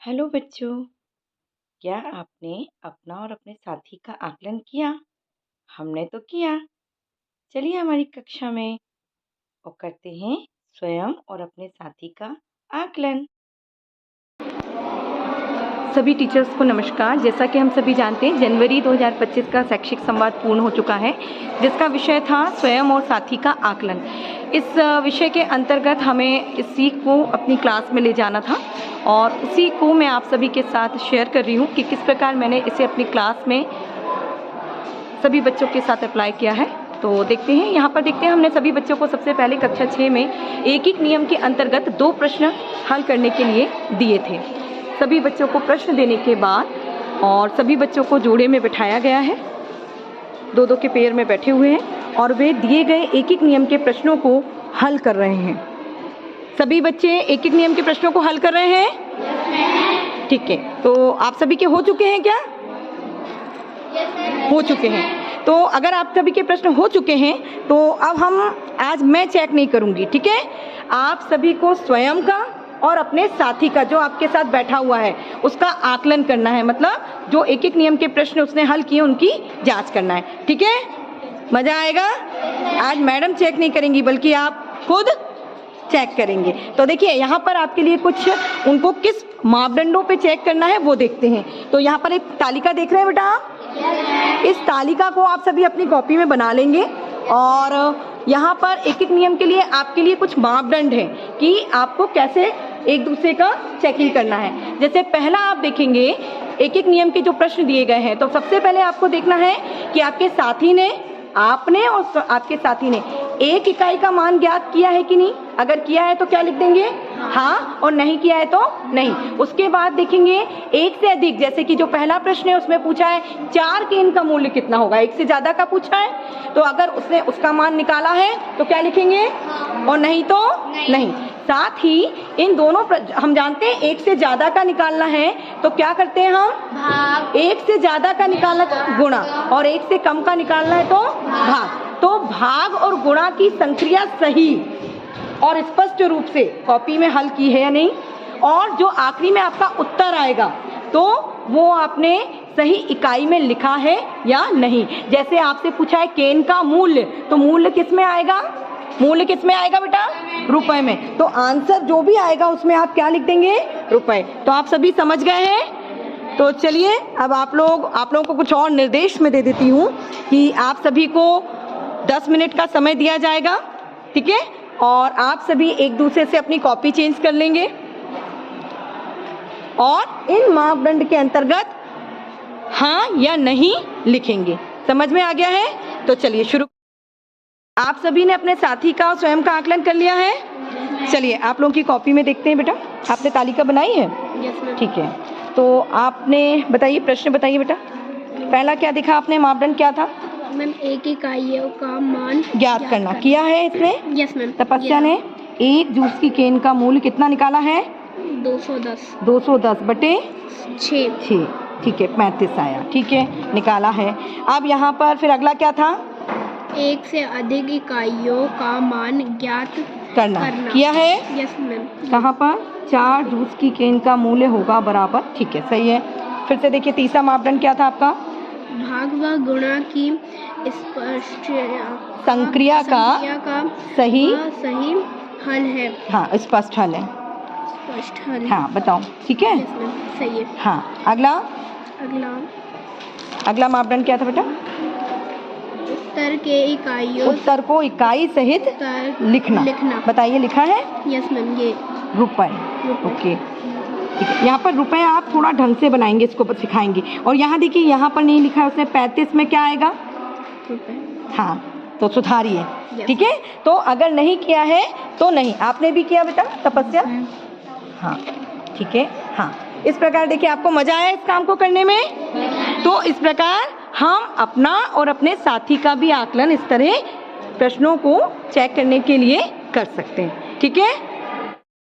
Hello बच्चों, क्या आपने अपना और अपने साथी का आकलन किया? हमने तो किया। चलिए हमारी कक्षा में और करते हैं स्वयं और अपने साथी का आकलन। सभी टीचर्स को नमस्कार। जैसा कि हम सभी जानते हैं, जनवरी 2025 का शैक्षिक संवाद पूर्ण हो चुका है, जिसका विषय था स्वयं और साथी का आकलन। इस विषय के अंतर्गत हमें इस सीख को अपनी क्लास में ले जाना था और उसी को मैं आप सभी के साथ शेयर कर रही हूँ कि किस प्रकार मैंने इसे अपनी क्लास में सभी बच्चों के साथ अप्लाई किया है। तो देखते हैं, यहाँ पर देखते हैं, हमने सभी बच्चों को सबसे पहले कक्षा 6 में एक नियम के अंतर्गत 2 प्रश्न हल करने के लिए दिए थे। सभी बच्चों को प्रश्न देने के बाद और सभी बच्चों को जोड़े में बिठाया गया है, 2-2 के पेयर में बैठे हुए हैं और वे दिए गए एक नियम के प्रश्नों को हल कर रहे हैं। सभी बच्चे एक नियम के प्रश्नों को हल कर रहे हैं? ठीक है, तो आप सभी के हो चुके हैं क्या? हो चुके हैं। तो अगर आप सभी के प्रश्न हो चुके हैं तो अब आज मैं चेक नहीं करूंगी, ठीक है? आप सभी को स्वयं का और अपने साथी का, जो आपके साथ बैठा हुआ है, उसका आकलन करना है। मतलब जो एक नियम के प्रश्न उसने हल किए उनकी जांच करना है, ठीक है? मजा आएगा। आज मैडम चेक नहीं करेंगी बल्कि आप खुद चेक करेंगे। तो देखिए, यहाँ पर आपके लिए कुछ उनको किस मापदंडों पे चेक करना है वो देखते हैं। तो यहाँ पर एक तालिका देख रहे हैं बेटा आप? इस तालिका को आप सभी अपनी कॉपी में बना लेंगे और यहाँ पर एक नियम के लिए आपके लिए कुछ मापदंड है कि आपको कैसे एक दूसरे का चेकिंग करना है। जैसे पहला आप देखेंगे, एक नियम के जो प्रश्न दिए गए हैं, तो सबसे पहले आपको देखना है कि आपके साथी ने, आपने और आपके साथी ने 1 इकाई का मान ज्ञात किया है कि नहीं। अगर किया है तो क्या लिख देंगे? हाँ, और नहीं किया है तो नहीं। उसके बाद देखेंगे 1 से अधिक, जैसे कि जो पहला प्रश्न है उसमें पूछा है 4 केन का मूल्य कितना होगा, 1 से ज्यादा का पूछा है, तो अगर उसने उसका मान निकाला है तो क्या लिखेंगे, और नहीं तो नहीं। साथ ही इन दोनों हम जानते हैं 1 से ज्यादा का निकालना है तो क्या करते हैं हम? भाग। 1 से ज्यादा का निकालना तो गुणा, और 1 से कम का निकालना है तो भाग। तो भाग और गुणा की संक्रिया सही और स्पष्ट रूप से कॉपी में हल की है या नहीं, और जो आखिरी में आपका उत्तर आएगा तो वो आपने सही इकाई में लिखा है या नहीं। जैसे आपसे पूछा है केन का मूल्य, तो मूल्य किस में आएगा? मूल्य किस में आएगा बेटा? रुपए में। तो आंसर जो भी आएगा उसमें आप क्या लिख देंगे? रुपए। तो आप सभी समझ गए हैं? तो चलिए अब आप लोगों को कुछ और निर्देश में दे देती हूँ कि आप सभी को 10 मिनट का समय दिया जाएगा, ठीक है? और आप सभी एक दूसरे से अपनी कॉपी चेंज कर लेंगे और इन मापदंड के अंतर्गत हाँ या नहीं लिखेंगे। समझ में आ गया है? तो चलिए शुरू। आप सभी ने अपने साथी का और स्वयं का आकलन कर लिया है? चलिए आप लोगों की कॉपी में देखते हैं। बेटा आपने तालिका बनाई है? ठीक है, तो आपने बताइए, प्रश्न बताइए बेटा। पहला क्या दिखा आपने, मापदंड क्या था? मैम 1 इकाई का मान ज्ञात करना। किया है इसने? Yes ma'am. तपस्या ने 1 जूस की केन का मूल्य कितना निकाला है? 210 बटे 6। ठीक है, 35 आया, ठीक है, निकाला है। अब यहाँ पर फिर अगला क्या था? 1 से अधिक इकाइयों का मान ज्ञात करना। किया है? Yes ma'am. कहाँ पर? 4 जूस की केन का मूल्य होगा बराबर, ठीक है, सही है। फिर से देखिए, तीसरा मापदंड क्या था आपका? भाग व गुणा की स्पष्ट संक्रिया का सही हल है। हाँ, स्पष्ट हल है। स्पष्ट हल। हाँ बताओ, ठीक है? यस मैम, सही है। हाँ, अगला मापदंड क्या था बेटा? उत्तर को इकाई सहित लिखना। बताइए, लिखा है? यस मैम, ये रुपए। ओके, ठीक है। यहाँ पर रुपए आप थोड़ा ढंग से बनाएंगे, इसको सिखाएंगे। और यहाँ देखिए, यहाँ पर नहीं लिखा है उसने, 35 में क्या आएगा? रुपए। हाँ, तो सुधारिए, ठीक है? तो अगर नहीं किया है तो नहीं। आपने भी किया बेटा तपस्या? हाँ, ठीक है। हाँ, इस प्रकार देखिए, आपको मजा आया इस काम को करने में? तो इस प्रकार हम अपना और अपने साथी का भी आकलन इस तरह प्रश्नों को चेक करने के लिए कर सकते हैं, ठीक है?